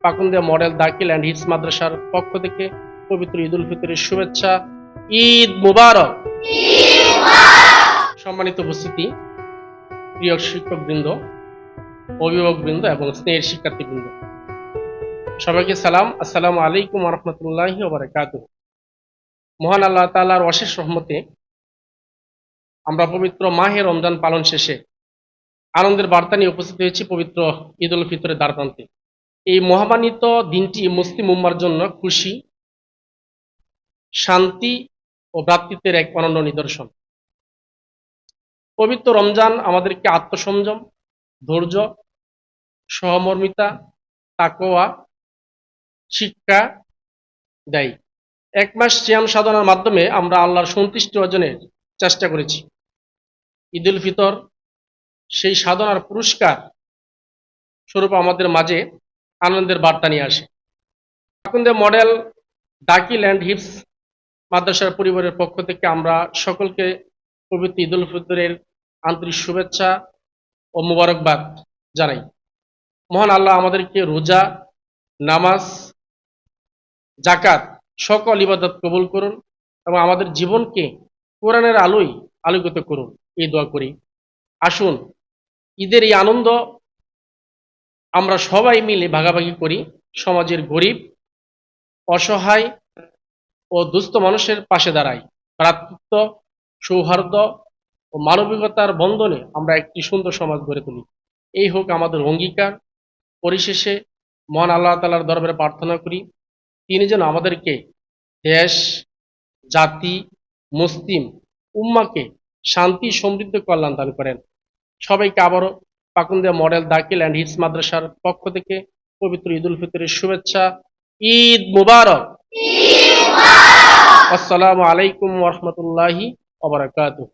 Pakundia model দাখিল and hits মাদ্রাসার পক্ষ থেকে পবিত্র ঈদ উল ফিতরের শুভেচ্ছা। ঈদ মুবারক। সম্মানিত উপস্থিতি, প্রিয় শিক্ষকবৃন্দ, অভিভাবকবৃন্দ এবং স্নেহের শিক্ষার্থীবৃন্দ, সবাইকে সালাম। আসসালামু আলাইকুম ওয়া রাহমাতুল্লাহি ওয়া বারাকাতুহু। মহান আল্লাহ তাআলার অশেষ রহমতে আমরা পবিত্র মাহে রমজান পালন শেষে আনন্দের বার্তা নিয়ে উপস্থিত হয়েছি পবিত্র ঈদ উল ফিতরের দ্বারপ্রান্তে। এই মহামান্বিত দিনটি মুসলিম উম্মার জন্য খুশি, শান্তি ও ভ্রাতৃত্বের এক অনন্য নিদর্শন। পবিত্র রমজান আমাদেরকে আত্মসংযম, ধৈর্য, সহমর্মিতা, তাকওয়া শিক্ষা দেয়। এক মাস সিয়াম সাধনার মাধ্যমে আমরা আল্লাহর সন্তুষ্টি অর্জনের চেষ্টা করেছি। ঈদ উল ফিতর সেই সাধনার পুরস্কার স্বরূপ আমাদের মাঝে আনন্দের বার্তা নিয়ে আসে। পাকুন্দিয়া মডেল দাখিল অ্যান্ড হিটস মাদ্রাসার পরিবারের পক্ষ থেকে আমরা সকলকে পবিত্র ঈদ উল ফিতরের আন্তরিক শুভেচ্ছা ও মুবারকবাদ জানাই। মহান আল্লাহ আমাদেরকে রোজা, নামাজ, জাকাত সকল ইবাদত কবুল করুন এবং আমাদের জীবনকে কোরআনের আলোয় আলোকিত করুন, এই দোয়া করি। আসুন ঈদের এই আনন্দ আমরা সবাই মিলে ভাগাভাগি করি, সমাজের গরিব, অসহায় ও দুস্থ মানুষের পাশে দাঁড়াই। ভ্রাতৃত্ব, সৌহার্দ্য ও মানবিকতার বন্ধনে আমরা একটি সুন্দর সমাজ গড়ে তুলি। এই হোক আমাদের অঙ্গীকার। পরিশেষে মহান আল্লাহ তাআলার দরবারে প্রার্থনা করি, তিনি যেন আমাদেরকে দেশ, জাতি, মুসলিম উম্মাকে শান্তি, সমৃদ্ধ, কল্যাণ দান করেন। সবাইকে আবারও পাকুন্দিয়া মডেল দাখিল অ্যান্ড হিটস মাদ্রাসার পক্ষ থেকে পবিত্র ঈদ উল ফিতরের শুভেচ্ছা। ঈদ মুবারক। আসসালামু আলাইকুম ওয়া রাহমাতুল্লাহি ওয়া বারাকাতুহু।